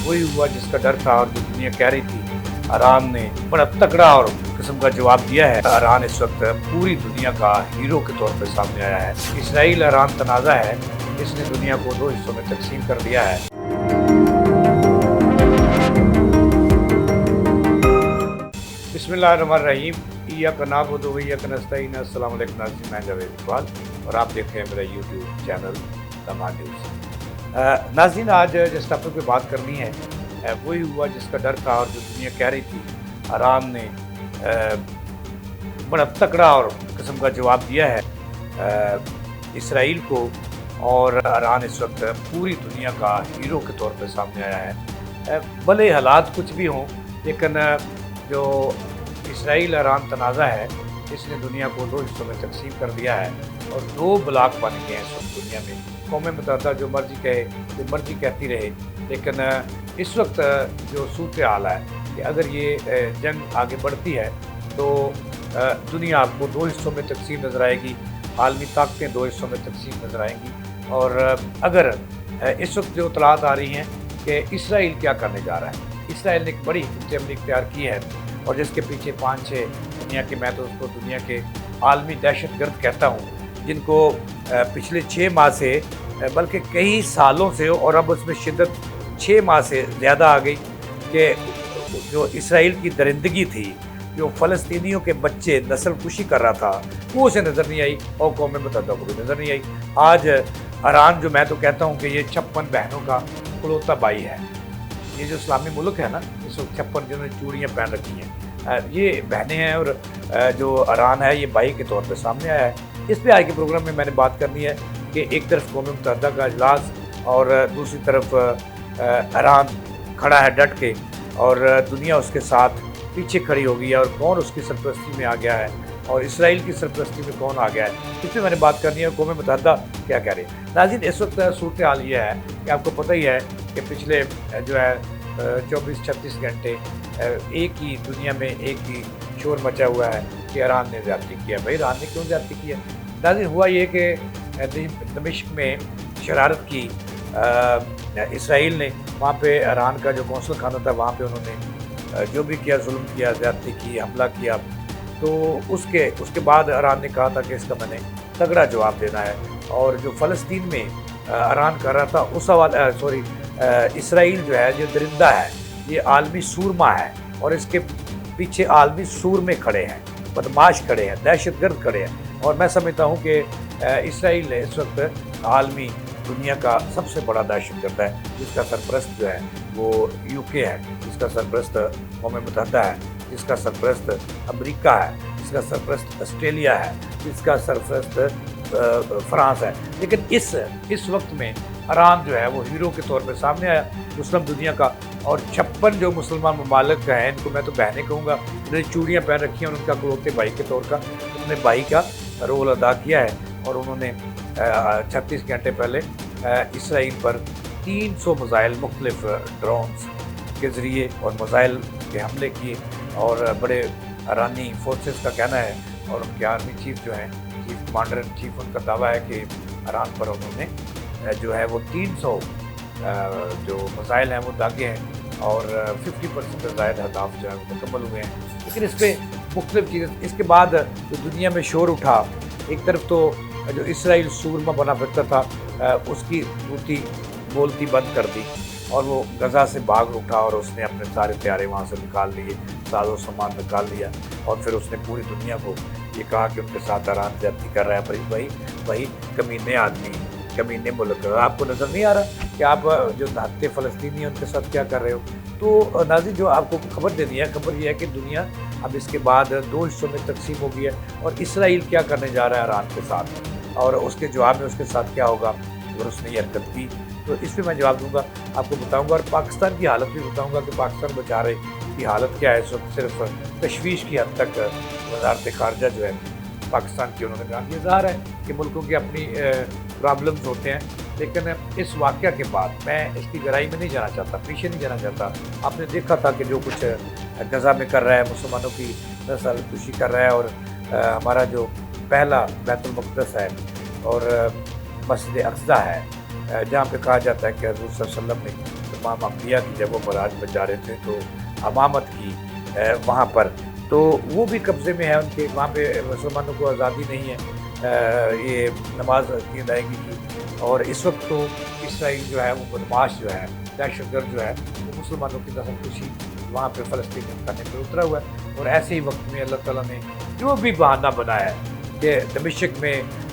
वही हुआ जिसका डर था और जो दुनिया कह रही थी। ईरान ने बड़ा तगड़ा और किस्म का जवाब दिया है। ईरान इस वक्त पूरी दुनिया का हीरो के तौर पर सामने आया है। इसराइल ईरान तनाज़ा है, इसने दुनिया को दो हिस्सों में तकसीम कर दिया है। बिस्मिल्लाहिर्रहमानिर्रहीम, इय्याक नअबुदु व इय्याक नस्तईन। अस्सलाम वालेकुम नाज़रीन, मैं जावेद इकबाल और आप देख रहे हैं मेरा यूट्यूब चैनल तमाम न्यूज़। नाज़रीन, आज जिस टॉपिक पे बात करनी है वही हुआ जिसका डर था और जो दुनिया कह रही थी। ईरान ने बड़ा तगड़ा और किस्म का जवाब दिया है इसराइल को, और ईरान इस वक्त पूरी दुनिया का हीरो के तौर पर सामने आया है। भले हालात कुछ भी हों, लेकिन जो इसराइल ईरान तनाज़ा है, इसने दुनिया को दो हिस्सों में तकसीम कर दिया है और दो ब्लॉक बन गए हैं इस वक्त दुनिया में। कौमें मुत्तहिदा जो मर्जी कहे, जो मर्जी कहती रहे, लेकिन इस वक्त जो सूरत हाल है कि अगर ये जंग आगे बढ़ती है तो दुनिया आपको दो हिस्सों में तकसीम नज़र आएगी, आलमी ताकतें दो हिस्सों में तकसीम नज़र आएंगी। और अगर इस वक्त जो इत्तलात आ रही हैं कि इसराइल क्या करने जा रहा है, इसराइल ने एक बड़ी हिकमत अमली इख्तियार की है और जिसके पीछे 5-6 दुनिया के, मैं तो उसको दुनिया के आलमी दहशतगर्द कहता हूँ, जिनको पिछले 6 माह से बल्कि कई सालों से, और अब उसमें शिद्दत 6 माह से ज़्यादा आ गई, कि जो इसराइल की दरिंदगी थी, जो फ़लस्तीनियों के बच्चे नस्ल कुशी कर रहा था, वो उसे नज़र नहीं आई और कौम मुत्तहिदा को भी नज़र नहीं आई। आज ईरान, जो मैं तो कहता हूँ कि ये 56 बहनों का इकलौता भाई है। ये जो इस्लामी मुल्क है ना, इस वक्त 56 जिन्होंने चूड़ियाँ पहन रखी हैं, ये बहनें हैं, और जो ईरान है ये भाई के तौर पे सामने आया है। इस पे आज के प्रोग्राम में मैंने बात करनी है कि एक तरफ कौम मुत्तहिदा का इजलास और दूसरी तरफ ईरान खड़ा है डट के, और दुनिया उसके साथ पीछे खड़ी हो गई है, और कौन उसकी सरपरस्ती में आ गया है और इसराइल की सरपरस्ती में कौन आ गया है, इस पर मैंने बात करनी है। कौम मुत्तहिदा क्या कह रही है। नाज़रीन, इस वक्त सूरत हाल ये है कि आपको पता ही है कि पिछले जो है 24-36 घंटे एक ही दुनिया में एक ही शोर मचा हुआ है कि ईरान ने ज़्यादती किया। भाई, ईरान ने क्यों ज़्यादती किया? नाज़रीन, हुआ ये कि दमिश्क में शरारत की इसराइल ने, वहाँ पे ईरान का जो कौंसल खाना था, वहाँ पे उन्होंने जो भी किया, जुल्म किया, ज़्यादती की, हमला किया। तो उसके बाद ईरान ने कहा था कि इसका मैंने तगड़ा जवाब देना है। और जो फ़लस्तीन में ईरान कर रहा था उस इसराइल जो है, जो दरिंदा है, ये आलमी सूरमा है, और इसके पीछे आलमी सूरमे खड़े हैं, बदमाश खड़े हैं, दहशतगर्द खड़े हैं। और मैं समझता हूँ कि इसराइल इस वक्त आलमी दुनिया का सबसे बड़ा दहशतगर्द है, जिसका सरपरस्त जो है वो यूके है, जिसका सरपरस्त कौम मुत्तहिदा है, जिसका सरपरस्त अमेरिका है, जिसका सरपरस्त ऑस्ट्रेलिया है, जिसका सरपरस्त फ्रांस है। लेकिन इस वक्त में ईरान जो है वो हीरो के तौर पर सामने आया, मुस्लिम दुनिया का। और 56 जो मुसलमान ममालिक हैं, इनको मैं तो बहनें कहूँगा, इन्होंने चूड़ियाँ पहन रखी हैं, और उनका इकलौते भाई के तौर का उन्होंने भाई का रोल अदा किया है। और उन्होंने 36 घंटे पहले इसराइल पर 300 मिसाइल मुख्तलिफ ड्रोन्स के ज़रिए और मिसाइल के हमले किए। और बड़े ईरानी फोर्सेस का कहना है, और उनके आर्मी चीफ जो हैं, चीफ कमांडर इन चीफ, उनका दावा है कि ईरान पर उन्होंने जो है वो 300 जो मिसाइल हैं वो दागे हैं, और 50% से ज़्यादा अहदाफ जो है वो मुकम्मल हुए हैं। लेकिन इस पर मुख्तलिफ चीज़ें, इसके बाद जो दुनिया में शोर उठा, एक तरफ तो जो इसराइल सूरमा बना फिरता था, उसकी बूटी बोलती बंद कर दी, और वो गज़ा से भाग उठा, और उसने अपने सारे तैयारे वहाँ से निकाल लिए, साजो सामान निकाल लिया, और फिर उसने पूरी दुनिया को ये कहा कि उनके साथ ईरान ज़्यादती कर रहा है। भाई कमीने आदमी, कमीने मुल्क, आपको नज़र नहीं आ रहा कि आप जो नाते फ़लस्तीनी हैं उनके साथ क्या कर रहे हो? तो नाज़रीन, जो आपको खबर देनी है, खबर ये है कि दुनिया अब इसके बाद दो हिस्सों में तकसीम हो गई है, और इसराइल क्या करने जा रहा है ईरान के साथ, और उसके जवाब में उसके साथ क्या होगा अगर उसने ये हरकत की। तो इस पर मैं जवाब दूंगा, आपको बताऊंगा, और पाकिस्तान की हालत भी बताऊंगा कि पाकिस्तान बेचारे की हालत क्या है इस वक्त। सिर्फ तशवीश की हद तक वज़ारत ख़ारजा जो है पाकिस्तान की, उन्होंने कहा कि ज़ाहिर है कि मुल्कों की अपनी प्रॉब्लम्स होते हैं, लेकिन इस वाक़या के बाद मैं इसकी गहराई में नहीं जाना चाहता, पीछे नहीं जाना चाहता। आपने देखा था कि जो कुछ गज़ा में कर रहा है, मुसलमानों की नस्ल कुशी कर रहा है, और हमारा जो पहला बैतुल मुक़द्दस है और मस्जिद अक़सा है, جہاں پہ کہا جاتا ہے کہ حضور صلی اللہ علیہ وسلم نے تمام انبیاء کی جب وہ معراج پر جا رہے تھے تو امامت کی وہاں پر، تو وہ بھی قبضے میں ہے ان کے، وہاں پہ مسلمانوں کو آزادی نہیں ہے یہ نماز کی ادائیگی کی۔ اور اس وقت تو اسرائیل جو ہے وہ بدماش جو ہے، دہشت گرد جو ہے، وہ مسلمانوں کی نسل کشی وہاں پہ فلسطین میں کرنے پہ اترا ہوا ہے۔ اور ایسے ہی وقت میں اللہ تعالیٰ نے جو بھی بہانہ بنایا ہے کہ دمشق میں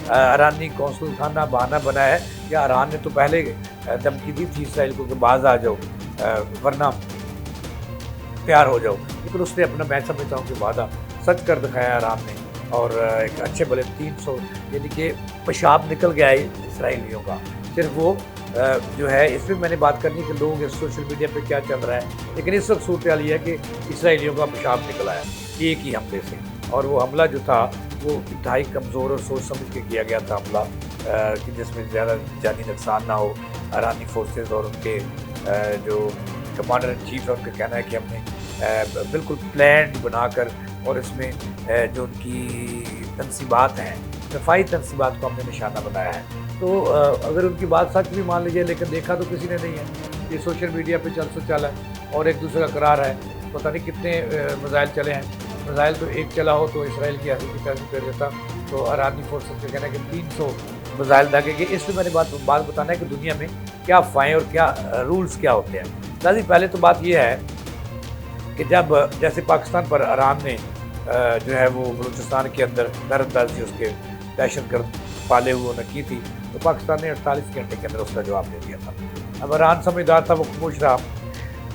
ایرانی قونصل خانہ بہانہ بنایا ہے، یا ایران نے تو پہلے دھمکی دی تھی اسرائیل کو کہ باز آ جاؤ ورنہ تیار ہو جاؤ، لیکن اس نے اپنا، میں سمجھتا ہوں کہ وعدہ سچ کر دکھایا ایران نے، اور ایک اچھے بھلے 300 یعنی کہ پیشاب نکل گیا ہے اسرائیلیوں کا۔ صرف وہ جو ہے، اس میں نے بات کرنی کہ لوگ سوشل میڈیا پہ کیا چل رہا ہے، لیکن اس وقت صورتحال یہ ہے کہ اسرائیلیوں کا پیشاب نکلا ہے ایک ہی حملے سے، اور وہ حملہ جو تھا وہ انتہائی کمزور اور سوچ سمجھ کے کیا گیا تھا حملہ، کہ جس میں زیادہ جانی نقصان نہ ہو۔ ایرانی فورسز اور ان کے جو کمانڈر ان چیف ہے، ان کا کہنا ہے کہ ہم نے بالکل پلان بنا کر، اور اس میں جو ان کی تنصیبات ہیں، دفاعی تنصیبات کو ہم نے نشانہ بنایا ہے۔ تو اگر ان کی بات سچ بھی مان لیجیے، لیکن دیکھا تو کسی نے نہیں ہے، یہ سوشل میڈیا پہ چل سو چلا ہے، اور ایک دوسرے کا قرار ہے، پتہ نہیں کتنے میزائل چلے ہیں۔ میزائل تو ایک چلا ہو تو اسرائیل کی حاصل کی تعریف کر دیتا، تو ایرانی فورسز کا کہنا ہے کہ 300 میزائل داغے گئے۔ اس میں نے بات بتانا ہے کہ دنیا میں کیا افواہیں اور کیا رولز کیا ہوتے ہیں۔ لازم پہلے تو بات یہ ہے کہ جب جیسے پاکستان پر ایران نے جو ہے وہ بلوچستان کے اندر نظر اندازی اس کے دہشت گرد پالے ہوئے نے کی تھی، تو پاکستان نے 48 گھنٹے کے اندر اس کا جواب دے دیا تھا۔ اب ایران سمجھدار تھا، وہ خاموش رہا۔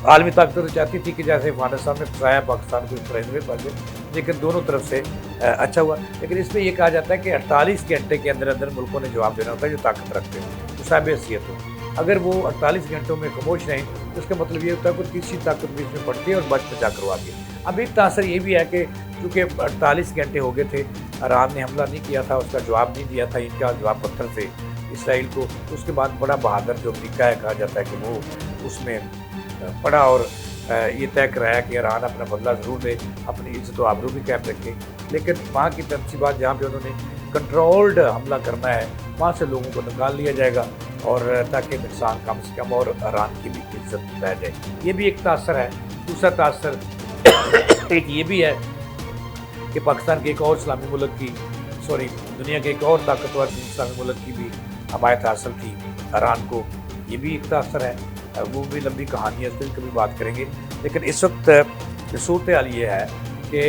عالمی طاقتیں تو چاہتی تھی کہ جیسے افغانستان میں پھنسایا پاکستان کو اس طرح میں پھنس جائے، لیکن دونوں طرف سے اچھا ہوا۔ لیکن اس میں یہ کہا جاتا ہے کہ 48 گھنٹے کے اندر اندر ملکوں نے جواب دینا ہوتا ہے جو طاقت رکھتے ہیں، جو صاحب حیثیت ہو۔ اگر وہ 48 گھنٹوں میں خاموش رہیں تو اس کا مطلب یہ ہوتا ہے کہ تیسری طاقت بیچ میں پڑتی ہے اور بچ بچا کروا دی۔ اب ایک تاثر یہ بھی ہے کہ چونکہ 48 گھنٹے ہو گئے تھے، ایران نے حملہ نہیں کیا تھا، اس کا جواب نہیں دیا تھا، ان کا جواب پتھر سے اسرائیل کو، اس کے بعد بڑا بہادر جو امریکہ ہے، کہا جاتا ہے کہ وہ اس میں پڑا اور یہ طے کرایا کہ ایران اپنا بدلہ ضرور لے، اپنی عزت و آبرو بھی قائم رکھے، لیکن وہاں کی تنصیبات جہاں پہ انہوں نے کنٹرولڈ حملہ کرنا ہے، وہاں سے لوگوں کو نکال لیا جائے گا، اور تاکہ نقصان کم سے کم اور ایران کی بھی عزت رہ جائے۔ یہ بھی ایک تاثر ہے۔ دوسرا تاثر ایک یہ بھی ہے کہ پاکستان کے ایک اور اسلامی ملک کی، دنیا کے ایک اور طاقتور اسلامی ملک کی بھی حمایت حاصل تھی ایران کو، یہ بھی ایک تاثر ہے۔ وہ بھی لمبی کہانی ہے، اس پر کبھی بات کریں گے، لیکن اس وقت صورتحال یہ ہے کہ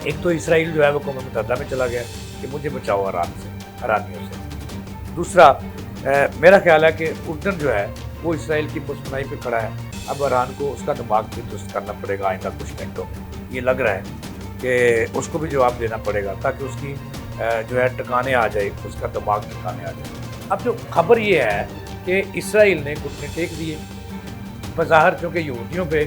ایک تو اسرائیل جو ہے وہ قوم متحدہ میں چلا گیا کہ مجھے بچاؤ ایرانیوں سے۔ دوسرا میرا خیال ہے کہ اردن جو ہے وہ اسرائیل کی پشتنائی پہ کھڑا ہے، اب ایران کو اس کا دماغ بھی درست کرنا پڑے گا آئندہ کچھ گھنٹوں میں، یہ لگ رہا ہے کہ اس کو بھی جواب دینا پڑے گا تاکہ اس کی جو ہے ٹکانے آ جائے، اس کا دماغ ٹکانے آ جائے۔ اب جو خبر یہ ہے کہ اسرائیل نے گھٹنے ٹیک دیے، بظاہر کیونکہ یہودیوں پہ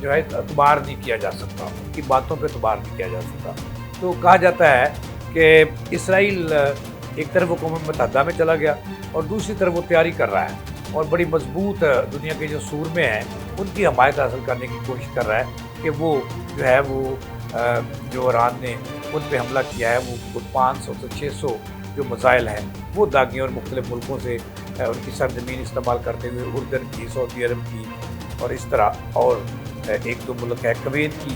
جو ہے اعتبار نہیں کیا جا سکتا، ان کی باتوں پہ اعتبار نہیں کیا جا سکتا، تو کہا جاتا ہے کہ اسرائیل ایک طرف وہ قوم متحدہ میں چلا گیا اور دوسری طرف وہ تیاری کر رہا ہے اور بڑی مضبوط دنیا کے جو سورمے ہیں ان کی حمایت حاصل کرنے کی کوشش کر رہا ہے کہ وہ جو ہے وہ جو ایران نے ان پہ حملہ کیا ہے وہ 500 سے 600 جو میزائل ہیں وہ داغیں اور مختلف ملکوں سے ان کی سرزمین استعمال کرتے ہوئے، اردن کی، سعودی عرب کی، اور اس طرح اور ایک دو ملک ہے کویت کی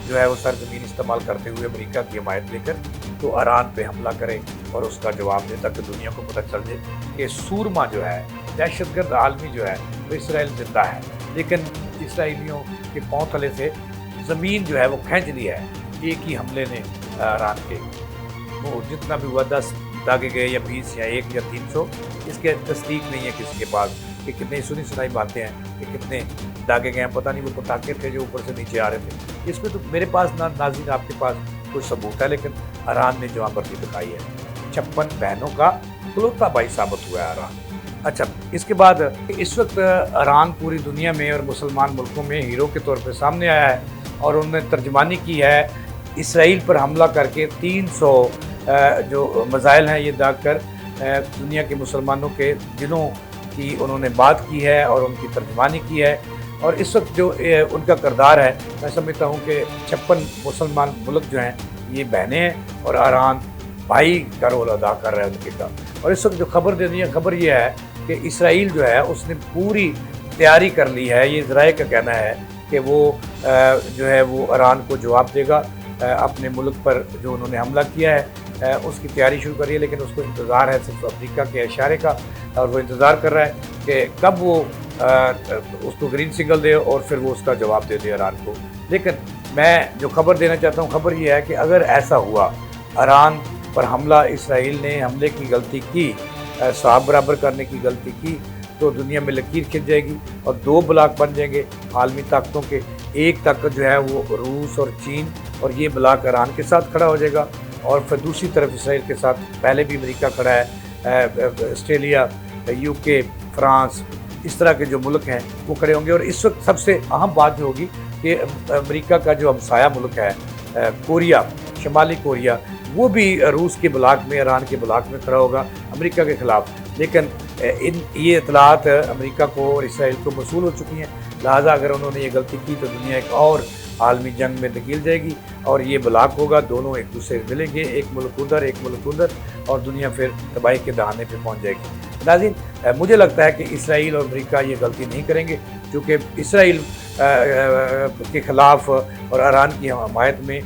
جو ہے وہ سرزمین استعمال کرتے ہوئے امریکہ کی حمایت لے کر تو ایران پہ حملہ کرے اور اس کا جواب دے تاکہ دنیا کو پتہ چل جائے کہ سورما جو ہے، دہشت گرد عالمی جو ہے وہ اسرائیل زندہ ہے، لیکن اسرائیلیوں کے پاؤں تلے سے زمین جو ہے وہ کھینچ لی ہے ایک ہی حملے نے ایران کے۔ وہ جتنا بھی ہوا 10 داغے گئے یا 20 یا 1 یا 300، اس کے تصدیق نہیں ہے کسی کے پاس کہ کتنے سنی سنائی باتیں ہیں کہ کتنے داغے گئے ہیں، پتہ نہیں وہ پٹاخے تھے جو اوپر سے نیچے آ رہے تھے۔ اس میں تو میرے پاس نہ ناظرین آپ کے پاس کوئی ثبوت ہے، لیکن ایران نے جوان بردی دکھائی ہے، 56 بہنوں کا اکلوتا بھائی ثابت ہوا ہے ایران۔ اچھا، اس کے بعد اس وقت ایران پوری دنیا میں اور مسلمان ملکوں میں ہیرو کے طور پہ سامنے آیا ہے اور انہوں نے ترجمانی کی ہے اسرائیل پر حملہ کر کے 300 جو میزائل ہیں یہ داغ کر دنیا کے مسلمانوں کے دلوں کی انہوں نے بات کی ہے اور ان کی ترجمانی کی ہے۔ اور اس وقت جو ان کا کردار ہے، میں سمجھتا ہوں کہ 56 مسلمان ملک جو ہیں یہ بہنیں ہیں اور ایران भाई का रोल अदा कर रहा है उनके का। और इस वक्त जो खबर दे रही है, खबर ये है कि इसराइल जो है उसने पूरी तैयारी कर ली है। ये इजराइल का कहना है कि वो जो है वो ईरान को जवाब देगा अपने मुल्क पर जो उन्होंने हमला किया है, उसकी तैयारी शुरू करी है। लेकिन उसको इंतज़ार है सिर्फ अमेरिका के इशारे का, और वो इंतज़ार कर रहा है कि कब वो उसको ग्रीन सिग्नल दे और फिर वो उसका जवाब दे दे ईरान को। लेकिन मैं जो खबर देना चाहता हूँ, खबर ये है कि अगर ऐसा हुआ, ईरान पर हमला, इसराइल ने हमले की गलती की, साहब बराबर करने की गलती की, तो दुनिया में लकीर खिंच जाएगी और दो ब्लॉक बन जाएंगे आलमी ताकतों के। एक ताकत जो है वो रूस और चीन, और ये ब्लॉक ईरान के साथ खड़ा हो जाएगा, और फिर दूसरी तरफ इसराइल के साथ पहले भी अमेरिका खड़ा है, ऑस्ट्रेलिया, यूके, फ्रांस, इस तरह के जो मुल्क हैं वो खड़े होंगे। और इस वक्त सबसे अहम बात जो होगी कि अमेरिका का जो हमसाया मुल्क है कोरिया, शमाली कोरिया, वो भी रूस के ब्लॉक में, ईरान के ब्लॉक में खड़ा होगा अमेरिका के ख़िलाफ़। लेकिन ये इतलात अमेरिका को और इसराइल को मसूल हो चुकी हैं, लिहाजा अगर उन्होंने ये गलती की तो दुनिया एक और आलमी जंग में धकेल जाएगी और ये ब्लॉक होगा, दोनों एक दूसरे से मिलेंगे, एक मुल्क उधर एक मुल्क उधर, और दुनिया फिर तबाही के दहाने पे पहुंच जाएगी। नाज़रीन, मुझे लगता है कि इसराइल और अमेरिका ये गलती नहीं करेंगे, क्योंकि इसराइल के ख़िलाफ़ और ईरान की हमायत में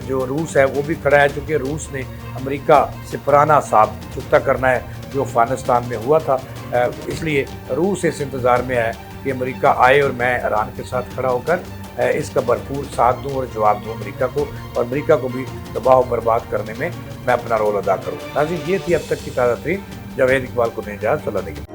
जो रूस है वो भी खड़ा है, क्योंकि रूस ने अमेरिका से पुराना साब चुकता करना है जो अफ़गानिस्तान में हुआ था। इसलिए रूस इस इंतज़ार में है कि अमेरिका आए और मैं ईरान के साथ खड़ा होकर इसका भरपूर साथ दूं और जवाब दूं अमेरिका को, और अमेरिका को भी तबाह और बर्बाद करने में मैं अपना रोल अदा करूँ। नाज़रीन, ये थी अब तक की ताज़ा तरीन। जावेद इकबाल को दें इजाज़त। सलाम।